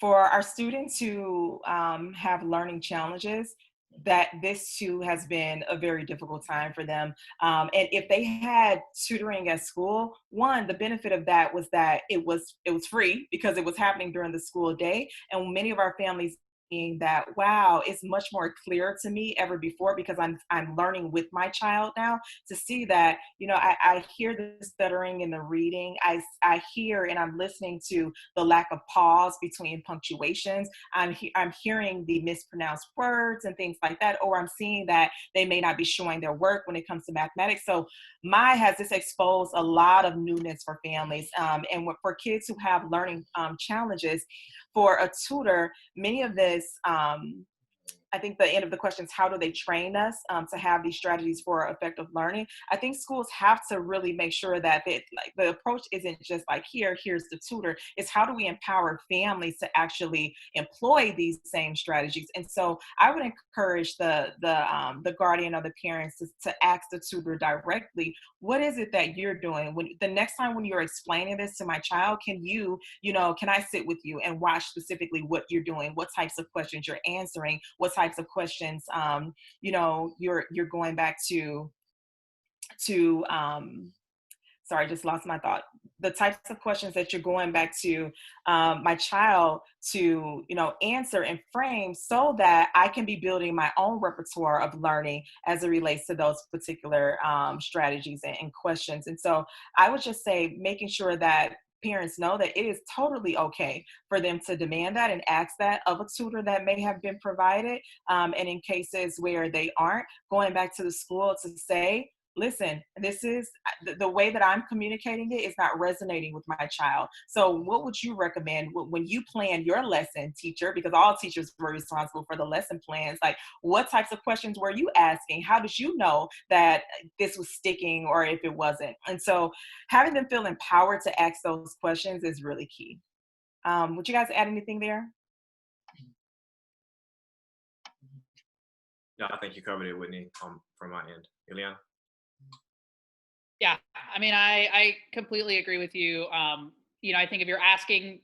S3: for our students who have learning challenges, that this too has been a very difficult time for them. And if they had tutoring at school, one, the benefit of that was that it was free because it was happening during the school day. And many of our families seeing that, wow, it's much more clear to me ever before, because I'm learning with my child now, to see that, you know, I hear the stuttering in the reading. I hear and I'm listening to the lack of pause between punctuations. I'm hearing the mispronounced words and things like that, or I'm seeing that they may not be showing their work when it comes to mathematics. So has this exposed a lot of newness for families, and for kids who have learning challenges. For a tutor, many of this, I think the end of the question is, how do they train us to have these strategies for effective learning? I think schools have to really make sure that the approach isn't just like, here's the tutor. It's how do we empower families to actually employ these same strategies? And so I would encourage the guardian or the parents to ask the tutor directly, what is it that you're doing? When the next time when you're explaining this to my child, can I sit with you and watch specifically what you're doing, what types of questions you're answering, what types of questions you're going back to sorry, I just lost my thought. The types of questions that you're going back to my child to, answer and frame, so that I can be building my own repertoire of learning as it relates to those particular strategies and questions. And so I would just say, making sure that parents know that it is totally okay for them to demand that and ask that of a tutor that may have been provided. And in cases where they aren't, going back to the school to say, listen, this is the way that I'm communicating it is not resonating with my child. So what would you recommend when you plan your lesson, teacher, because all teachers were responsible for the lesson plans, like what types of questions were you asking? How did you know that this was sticking or if it wasn't? And so having them feel empowered to ask those questions is really key. Would you guys add anything there?
S4: No, I think you covered it, Whitney, from my end. Ileana?
S5: Yeah, I mean, I completely agree with you. You know, I think if you're asking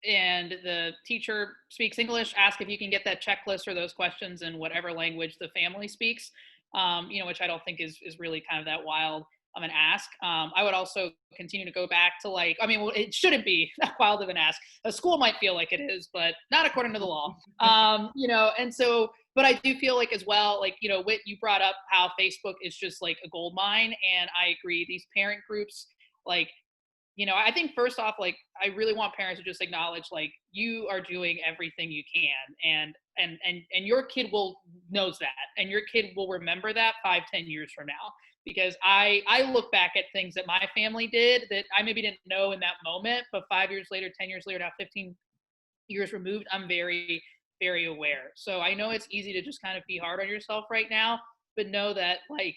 S5: and the teacher speaks English, ask if you can get that checklist or those questions in whatever language the family speaks, you know, which I don't think is really kind of that wild of an ask. I would also continue to go back to like, I mean, well, it shouldn't be that wild of an ask. A school might feel like it is, but not according to the law. You know, and so, but I do feel like as well, like, you know, Whit, you brought up how Facebook is just like a gold mine. And I agree, these parent groups, like, you know, I think first off, like, I really want parents to just acknowledge, like, you are doing everything you can, and your kid will knows that, and your kid will remember that 5-10 years from now. Because I look back at things that my family did that I maybe didn't know in that moment, but 5 years later, 10 years later, now 15 years removed, I'm very, very aware. So I know it's easy to just kind of be hard on yourself right now, but know that like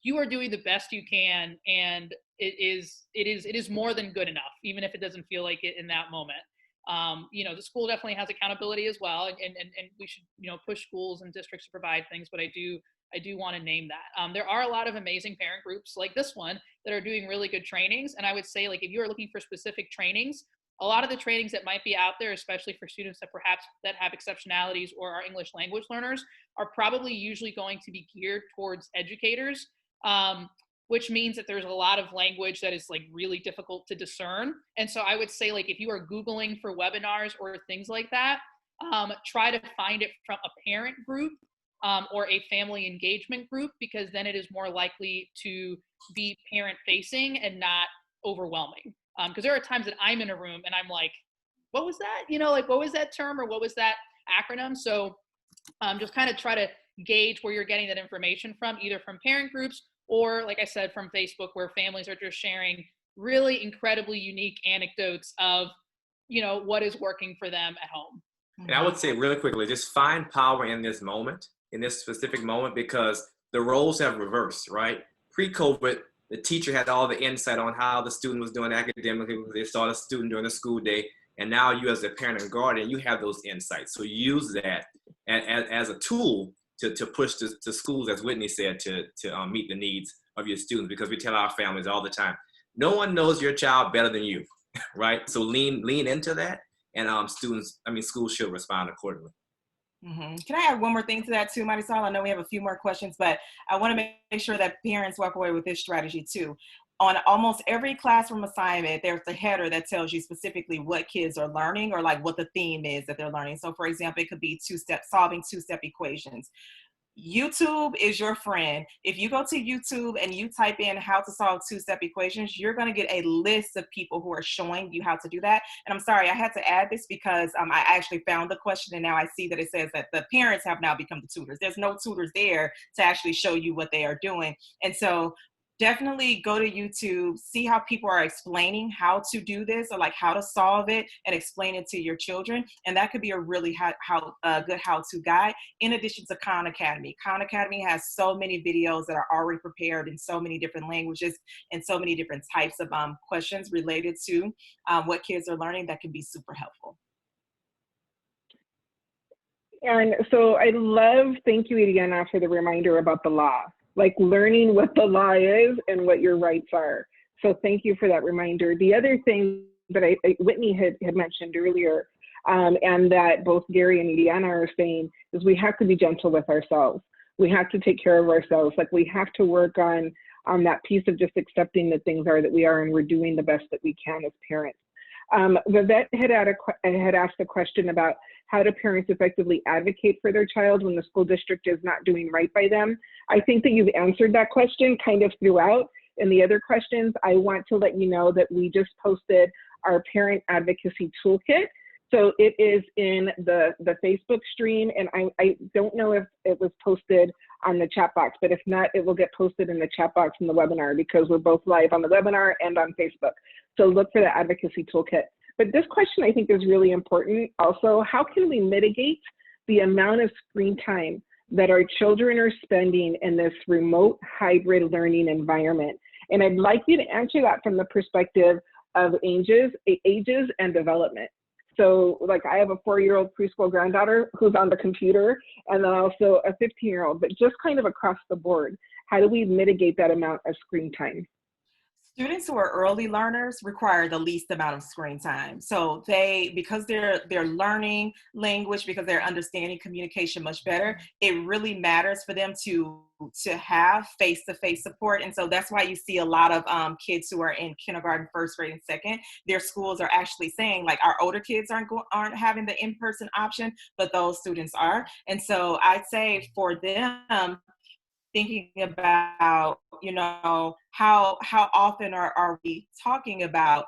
S5: you are doing the best you can, and it is more than good enough, even if it doesn't feel like it in that moment. You know, the school definitely has accountability as well, and we should, you know, push schools and districts to provide things. But I do want to name that there are a lot of amazing parent groups like this one that are doing really good trainings. And I would say, like, if you are looking for specific trainings, a lot of the trainings that might be out there, especially for students that perhaps that have exceptionalities or are English language learners, are probably usually going to be geared towards educators, which means that there's a lot of language that is like really difficult to discern. And so I would say, like, if you are Googling for webinars or things like that, try to find it from a parent group or a family engagement group, because then it is more likely to be parent facing and not overwhelming. Because there are times that I'm in a room and I'm like, what was that? You know, like, what was that term or what was that acronym? So just kind of try to gauge where you're getting that information from, either from parent groups or, like I said, from Facebook, where families are just sharing really incredibly unique anecdotes of, you know, what is working for them at home.
S4: And I would say really quickly, just find power in this moment, in this specific moment, because the roles have reversed, right? Pre-COVID, the teacher had all the insight on how the student was doing academically because they saw the student during the school day. And now you, as a parent and guardian, you have those insights. So use that as a tool to push to schools, as Whitney said, to meet the needs of your students, because we tell our families all the time, no one knows your child better than you, right? So lean into that, and schools should respond accordingly.
S3: Mm-hmm. Can I add one more thing to that too, Marisol? I know we have a few more questions, but I want to make sure that parents walk away with this strategy too. On almost every classroom assignment, there's a header that tells you specifically what kids are learning, or like what the theme is that they're learning. So for example, it could be solving two-step equations. YouTube is your friend. If you go to YouTube and you type in how to solve two-step equations, you're going to get a list of people who are showing you how to do that. And I'm sorry, I had to add this because I actually found the question, and now I see that it says that the parents have now become the tutors. There's no tutors there to actually show you what they are doing. And so definitely go to YouTube, see how people are explaining how to do this, or like how to solve it, and explain it to your children. And that could be a really good how-to guide, in addition to Khan Academy. Khan Academy has so many videos that are already prepared in so many different languages and so many different types of questions related to what kids are learning that can be super helpful.
S1: And so thank you, Ileana, for the reminder about the law, like learning what the law is and what your rights are. So thank you for that reminder. The other thing that Whitney had mentioned earlier, and that both Gary and Ileana are saying, is we have to be gentle with ourselves. We have to take care of ourselves. Like, we have to work on that piece of just accepting that things are that we are, and we're doing the best that we can as parents. Vivette had asked a question about how do parents effectively advocate for their child when the school district is not doing right by them. I think that you've answered that question kind of throughout. In the other questions, I want to let you know that we just posted our parent advocacy toolkit. So it is in the Facebook stream, and I don't know if it was posted on the chat box. But if not, it will get posted in the chat box in the webinar because we're both live on the webinar and on Facebook. So look for the advocacy toolkit. But this question I think is really important also. How can we mitigate the amount of screen time that our children are spending in this remote hybrid learning environment? And I'd like you to answer that from the perspective of ages and development. So like I have a 4-year-old preschool granddaughter who's on the computer, and then also a 15-year-old, but just kind of across the board, how do we mitigate that amount of screen time?
S3: Students who are early learners require the least amount of screen time. So because they're learning language, because they're understanding communication much better, it really matters for them to have face-to-face support. And so that's why you see a lot of kids who are in kindergarten, first grade, and second. Their schools are actually saying, like, our older kids aren't having the in-person option, but those students are. And so I'd say for them, thinking about, how often are we talking about,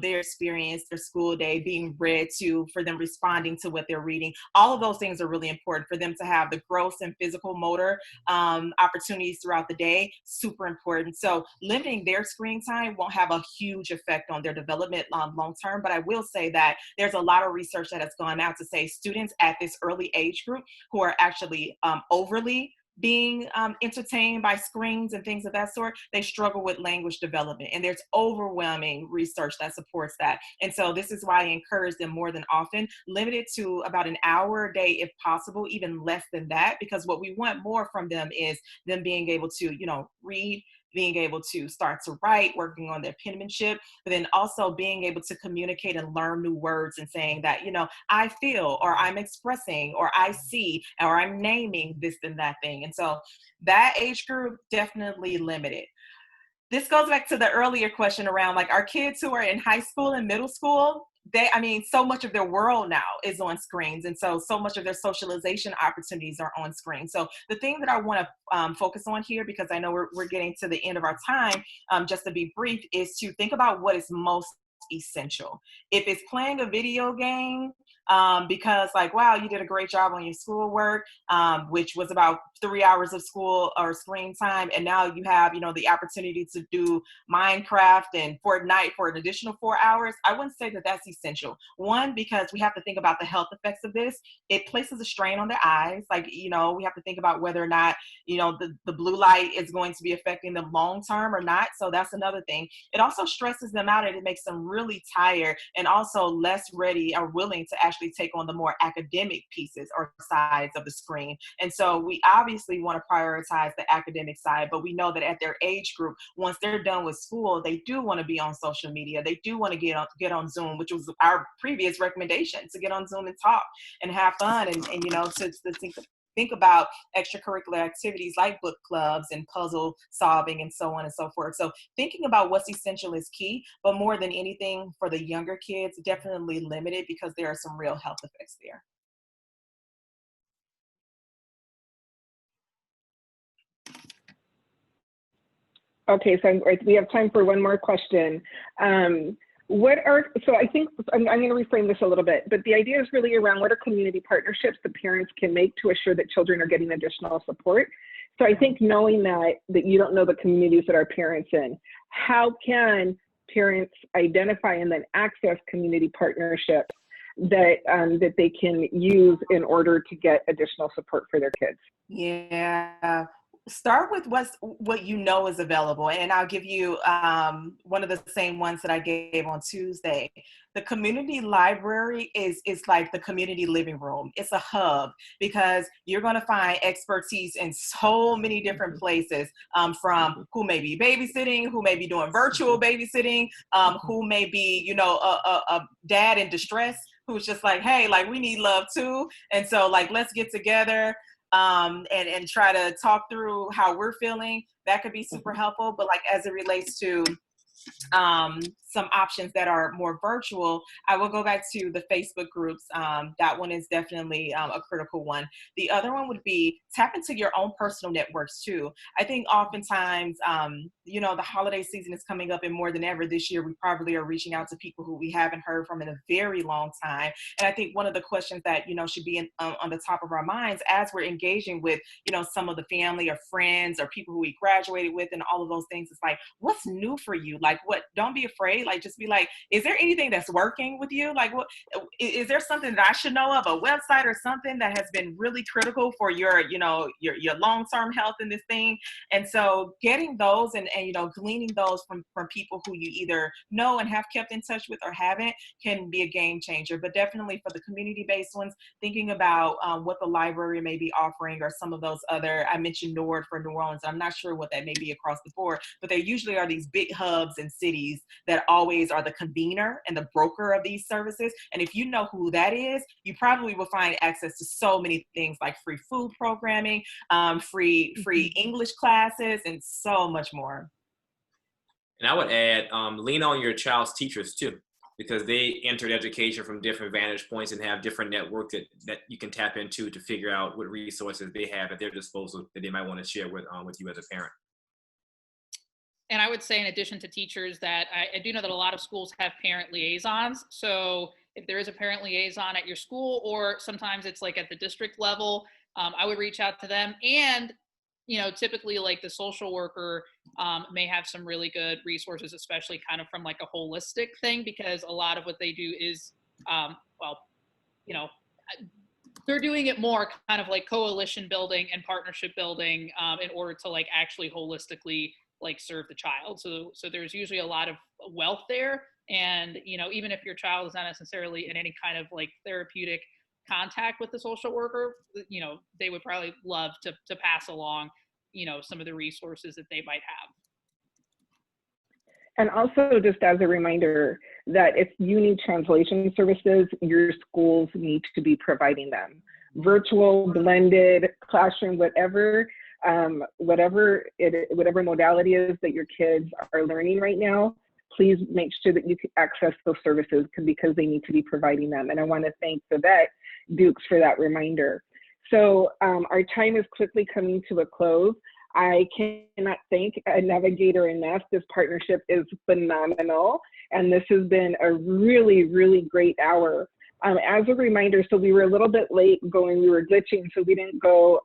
S3: their experience, their school day being read to, for them responding to what they're reading. All of those things are really important for them to have the gross and physical motor opportunities throughout the day, super important. So limiting their screen time won't have a huge effect on their development long term, but I will say that there's a lot of research that has gone out to say students at this early age group who are actually overly being entertained by screens and things of that sort, they struggle with language development. And there's overwhelming research that supports that. And so this is why I encourage them more than often, limit it to about an hour a day if possible, even less than that, because what we want more from them is them being able to, read, being able to start to write, working on their penmanship, but then also being able to communicate and learn new words and saying that, I feel, or I'm expressing, or I see, or I'm naming this and that thing. And so that age group, definitely limited. This goes back to the earlier question around like our kids who are in high school and middle school. So much of their world now is on screens. And so much of their socialization opportunities are on screen. So the thing that I want to focus on here, because I know we're getting to the end of our time, just to be brief, is to think about what is most essential. If it's playing a video game, because like, wow, you did a great job on your schoolwork, which was about 3 hours of school or screen time. And now you have, the opportunity to do Minecraft and Fortnite for an additional 4 hours. I wouldn't say that that's essential. One, because we have to think about the health effects of this. It places a strain on their eyes. Like, we have to think about whether or not, the blue light is going to be affecting them long term or not. So that's another thing. It also stresses them out and it makes them really tired and also less ready or willing to actually take on the more academic pieces or sides of the screen. And so we obviously want to prioritize the academic side, but we know that at their age group, once they're done with school, they do want to be on social media. They do want to get on Zoom, which was our previous recommendation, to get on Zoom and talk and have fun and to think about extracurricular activities like book clubs and puzzle solving and so on and so forth. So thinking about what's essential is key, but more than anything for the younger kids, definitely limited because there are some real health effects there.
S1: Okay, so we have time for one more question. So I think I'm going to reframe this a little bit, but the idea is really around what are community partnerships the parents can make to assure that children are getting additional support. So I think knowing that you don't know the communities that our parents in, how can parents identify and then access community partnerships that they can use in order to get additional support for their kids?
S3: Yeah. Start with what is available. And I'll give you one of the same ones that I gave on Tuesday. The community library is like the community living room. It's a hub because you're going to find expertise in so many different places, from who may be babysitting, who may be doing virtual babysitting, who may be, a dad in distress who's just like, hey, like we need love too. And so like, let's get together. And try to talk through how we're feeling. That could be super helpful. But like as it relates to some options that are more virtual, I will go back to the Facebook groups. That one is definitely a critical one. The other one would be tap into your own personal networks too. I think oftentimes, you know, the holiday season is coming up, and more than ever this year, we probably are reaching out to people who we haven't heard from in a very long time. And I think one of the questions that, you know, should be on the top of our minds as we're engaging with, you know, some of the family or friends or people who we graduated with and all of those things, is like, what's new for you? Like, what, don't be afraid. Like, just be like, is there anything that's working with you? Like, what, is there something that I should know of, a website or something that has been really critical for your, you know, your long-term health in this thing? And so getting those and you know, gleaning those from people who you either know and have kept in touch with or haven't can be a game changer. But definitely for the community-based ones, thinking about what the library may be offering, or some of those other, I mentioned NORD for New Orleans. I'm not sure what that may be across the board, but there usually are these big hubs and cities that always are the convener and the broker of these services. And if you know who that is, you probably will find access to so many things like free food programming, free English classes, and so much more.
S4: And I would add, lean on your child's teachers too, because they entered education from different vantage points and have different networks that you can tap into to figure out what resources they have at their disposal that they might want to share with you as a parent.
S5: And I would say, in addition to teachers, that I do know that a lot of schools have parent liaisons. So if there is a parent liaison at your school, or sometimes it's like at the district level, I would reach out to them. And, you know, typically like the social worker may have some really good resources, especially kind of from like a holistic thing, because a lot of what they do is, well, you know, they're doing it more kind of like coalition building and partnership building in order to like actually holistically like serve the child. So there's usually a lot of wealth there. And, you know, even if your child is not necessarily in any kind of like therapeutic contact with the social worker, you know, they would probably love to pass along, you know, some of the resources that they might have.
S1: And also, just as a reminder, that if you need translation services, your schools need to be providing them. Virtual, blended, classroom, whatever modality is that your kids are learning right now, please make sure that you can access those services, because they need to be providing them. And I want to thank Vivette Dukes for that reminder. So our time is quickly coming to a close. I cannot thank Navigator enough. This partnership is phenomenal, and this has been a really, really great hour. As a reminder, so we were a little bit late going, we were glitching, so we didn't go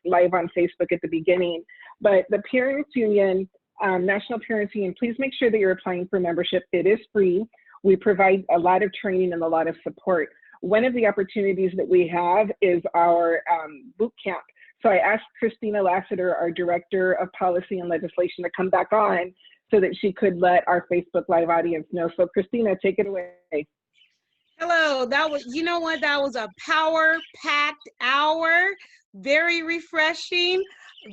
S1: live on Facebook at the beginning, but the Parents Union, National Parents Union, please make sure that you're applying for membership. It is free. We provide a lot of training and a lot of support. One of the opportunities that we have is our boot camp. So I asked Christina Lassiter, our Director of Policy and Legislation, to come back on so that she could let our Facebook Live audience know. So Christina, take it away.
S2: Hello, that was, you know what, that was a power-packed hour, very refreshing,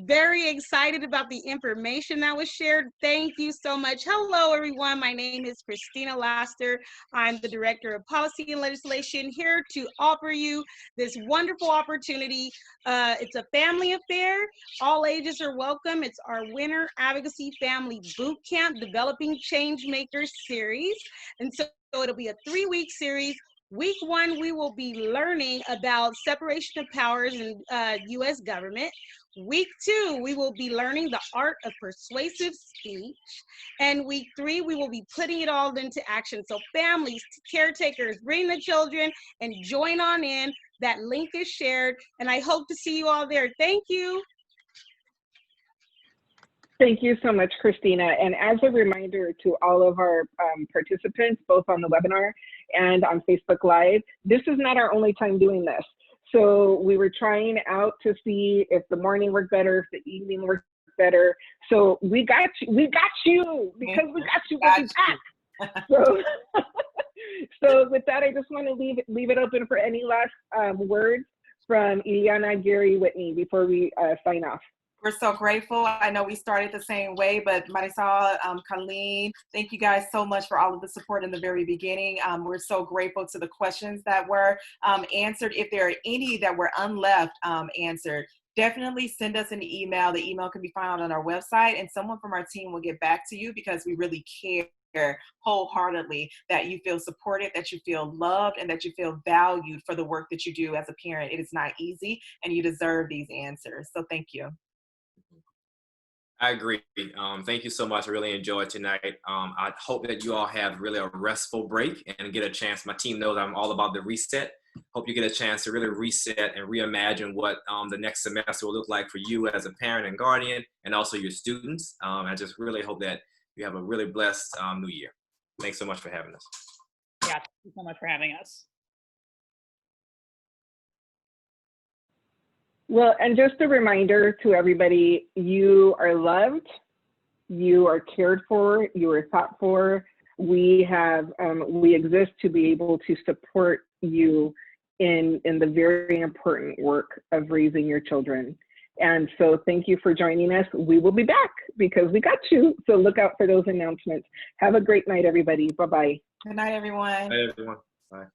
S2: very excited about the information that was shared. Thank you so much. Hello, everyone. My name is Christina Laster. I'm the Director of Policy and Legislation, here to offer you this wonderful opportunity. It's a family affair. All ages are welcome. It's our Winter Advocacy Family Boot Camp Developing Change Makers series. And so it'll be a 3-week series. Week 1, we will be learning about separation of powers in U.S. government. Week 2, we will be learning the art of persuasive speech. And week 3, we will be putting it all into action. So families, caretakers, bring the children and join on in. That link is shared, and I hope to see you all there. Thank you.
S1: Thank you so much, Christina. And as a reminder to all of our participants, both on the webinar and on Facebook Live, this is not our only time doing this. So we were trying out to see if the morning worked better, if the evening worked better. So we got you, because we got you. So with that, I just want to leave it open for any last words from Ileana, Gary, Whitney before we sign off.
S3: We're so grateful. I know we started the same way, but Marisol, Colleen, thank you guys so much for all of the support in the very beginning. We're so grateful to the questions that were answered. If there are any that were unleft answered, definitely send us an email. The email can be found on our website, and someone from our team will get back to you, because we really care wholeheartedly that you feel supported, that you feel loved, and that you feel valued for the work that you do as a parent. It is not easy, and you deserve these answers. So thank you.
S4: I agree. Thank you so much. I really enjoyed tonight. I hope that you all have really a restful break and get a chance. My team knows I'm all about the reset. Hope you get a chance to really reset and reimagine what the next semester will look like for you as a parent and guardian, and also your students. I just really hope that you have a really blessed new year. Thanks so much for having us.
S5: Yeah, thank you so much for having us.
S1: Well, and just a reminder to everybody, you are loved, you are cared for, you are thought for. We exist to be able to support you in the very important work of raising your children. And so thank you for joining us. We will be back because we got you. So look out for those announcements. Have a great night, everybody. Bye-bye.
S3: Good night, everyone.
S4: Bye, everyone. Bye.